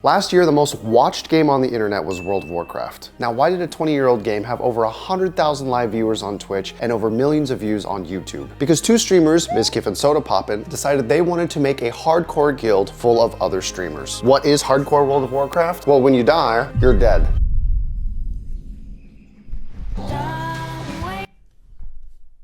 Last year, the most watched game on the internet was World of Warcraft. Now, why did a 20-year-old game have over 100,000 live viewers on Twitch and over millions of views on YouTube? Because two streamers, Mizkif and SodaPoppin, decided they wanted to make a hardcore guild full of other streamers. What is hardcore World of Warcraft? Well, when you die, you're dead.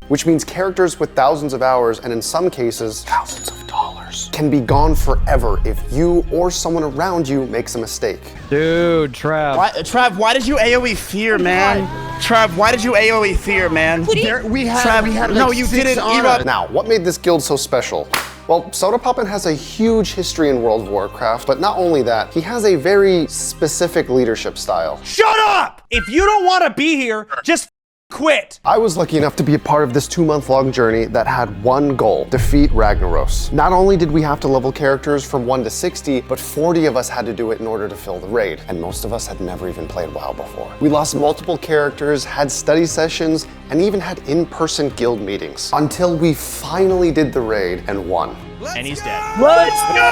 Which means characters with thousands of hours, and in some cases, thousands of dollars, can be gone forever if you or someone around you makes a mistake. Dude, Trav. Trav, why did you AoE fear, man? Trav, why did you AoE fear, man? We had no, you didn't. Now, what made this guild so special? Well, SodaPoppin has a huge history in World of Warcraft, but not only that, he has a very specific leadership style. Shut up! If you don't want to be here, just quit. I was lucky enough to be a part of this 2-month-long journey that had one goal: defeat Ragnaros. Not only did we have to level characters from 1 to 60, but 40 of us had to do it in order to fill the raid, and most of us had never even played WoW before. We lost multiple characters, had study sessions, and even had in-person guild meetings, until we finally did the raid and won. And he's dead. Let's go!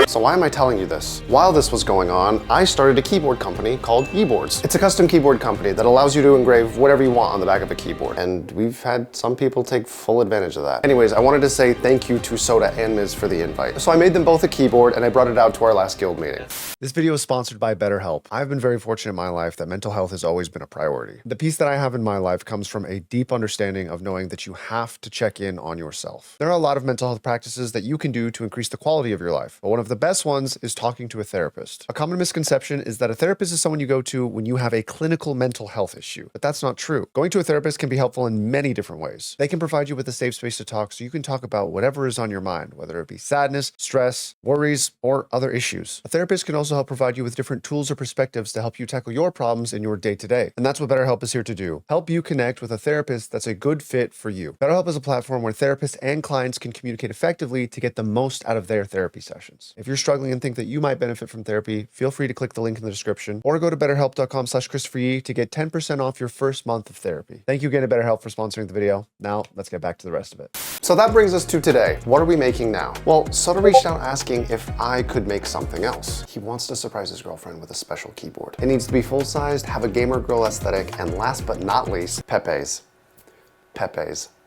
So why am I telling you this? While this was going on, I started a keyboard company called eBoards. It's a custom keyboard company that allows you to engrave whatever you want on the back of a keyboard. And we've had some people take full advantage of that. Anyways, I wanted to say thank you to Soda and Miz for the invite. So I made them both a keyboard and I brought it out to our last guild meeting. This video is sponsored by BetterHelp. I've been very fortunate in my life that mental health has always been a priority. The peace that I have in my life comes from a deep understanding of knowing that you have to check in on yourself. There are a lot of mental health practices that you can do to increase the quality of your life, but one of the best ones is talking to a therapist. A common misconception is that a therapist is someone you go to when you have a clinical mental health issue, but that's not true. Going to a therapist can be helpful in many different ways. They can provide you with a safe space to talk so you can talk about whatever is on your mind, whether it be sadness, stress, worries, or other issues. A therapist can also help provide you with different tools or perspectives to help you tackle your problems in your day-to-day. And that's what BetterHelp is here to do. Help you connect with a therapist that's a good fit for you. BetterHelp is a platform where therapists and clients can communicate effectively to get the most out of their therapy sessions. If you're struggling and think that you might benefit from therapy, feel free to click the link in the description or go to betterhelp.com/ChristopherYee to get 10% off your first month of therapy. Thank you again to BetterHelp for sponsoring the video. Now, let's get back to the rest of it. So that brings us to today. What are we making now? Well, Soda reached out asking if I could make something else. He wants to surprise his girlfriend with a special keyboard. It needs to be full-sized, have a gamer girl aesthetic, and last but not least, Pepe's.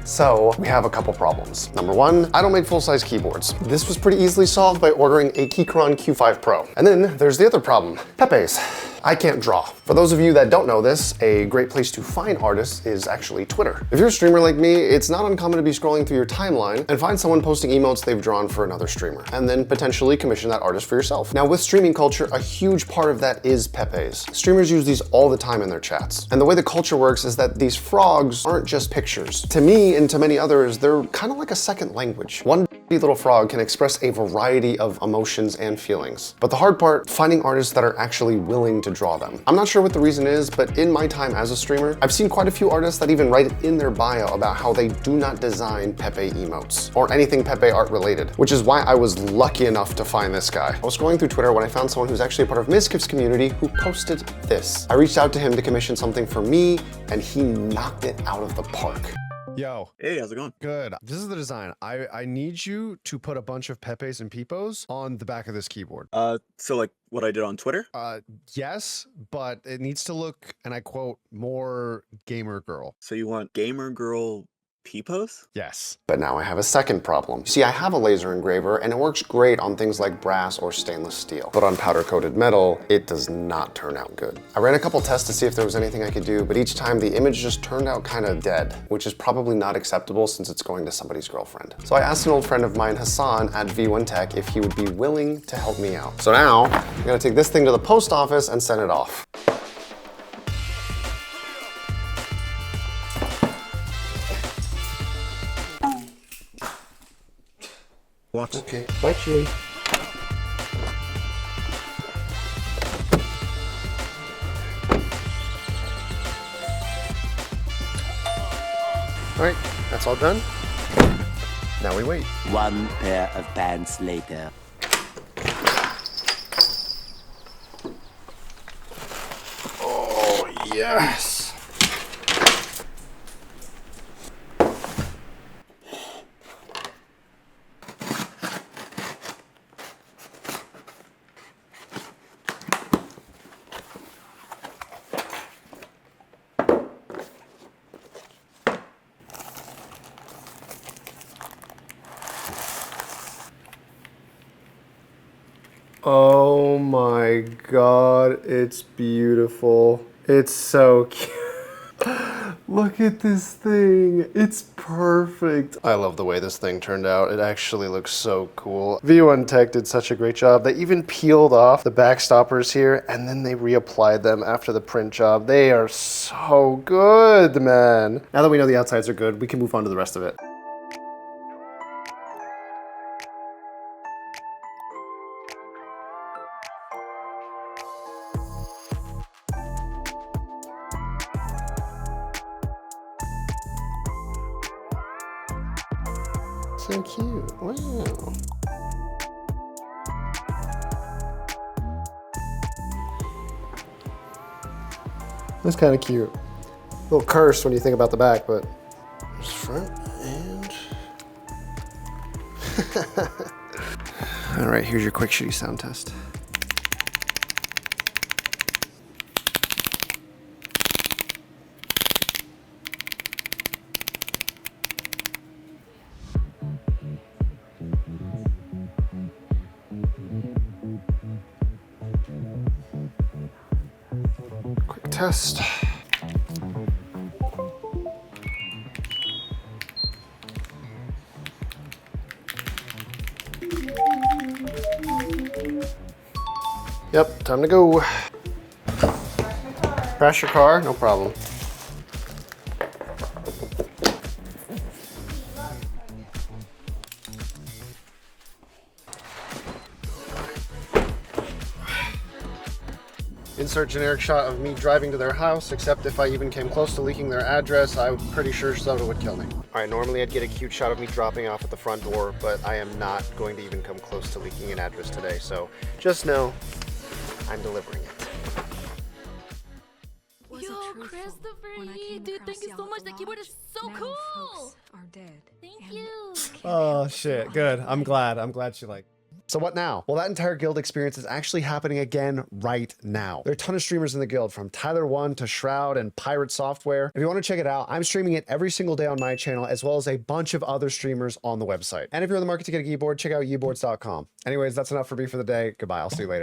So we have a couple problems. Number one, I don't make full-size keyboards. This was pretty easily solved by ordering a Keychron Q5 Pro. And then there's the other problem, Pepe's. I can't draw. For those of you that don't know this, a great place to find artists is actually Twitter. If you're a streamer like me, it's not uncommon to be scrolling through your timeline and find someone posting emotes they've drawn for another streamer, and then potentially commission that artist for yourself. Now with streaming culture, a huge part of that is Pepe's. Streamers use these all the time in their chats. And the way the culture works is that these frogs aren't just pictures. To me and to many others, they're kind of like a second language. One little frog can express a variety of emotions and feelings. But the hard part, finding artists that are actually willing to draw them. I'm not sure what the reason is, but in my time as a streamer, I've seen quite a few artists that even write in their bio about how they do not design Pepe emotes or anything Pepe art related, which is why I was lucky enough to find this guy. I was scrolling through Twitter when I found someone who's actually a part of Mizkif's community who posted this. I reached out to him to commission something for me, and he knocked it out of the park. Yo. Hey, how's it going? Good. This is the design. I need you to put a bunch of Pepes and Pipos on the back of this keyboard. So like what I did on Twitter? Yes, but it needs to look, and I quote, more gamer girl. So you want gamer girl Peepos? Yes. But now I have a second problem. See, I have a laser engraver and it works great on things like brass or stainless steel, but on powder coated metal, it does not turn out good. I ran a couple tests to see if there was anything I could do, but each time the image just turned out kind of dead, which is probably not acceptable since it's going to somebody's girlfriend. So I asked an old friend of mine, Hassan at V1 Tech, if he would be willing to help me out. So now I'm gonna take this thing to the post office and send it off. What? Okay, bye, Chewie. All right, that's all done. Now we wait. One pair of pants later. Oh, yes. Oh my God, it's beautiful. It's so cute. Look at this thing. It's perfect. I love the way this thing turned out. It actually looks so cool. V1 Tech did such a great job. They even peeled off the back stoppers here and then they reapplied them after the print job. They are so good, man. Now that we know the outsides are good, we can move on to the rest of it. So cute. Wow. That's kind of cute. A little cursed when you think about the back, but there's front and... All right, here's your quick shitty sound test. Quick test. Yep, time to go. Crash your car, no problem. Insert generic shot of me driving to their house, except if I even came close to leaking their address, I'm pretty sure Soda would kill me. All right, normally I'd get a cute shot of me dropping off at the front door, but I am not going to even come close to leaking an address today, so just know I'm delivering it. Yo, Christopher, dude, thank you so much. That keyboard is so cool. Thank you. Oh shit, good. I'm glad she liked. So what now? Well, that entire guild experience is actually happening again right now. There are a ton of streamers in the guild, from Tyler1 to Shroud and Pirate Software. If you want to check it out, I'm streaming it every single day on my channel, as well as a bunch of other streamers on the website. And if you're in the market to get a keyboard, check out yeeboards.com. Anyways, that's enough for me for the day. Goodbye, I'll see you later.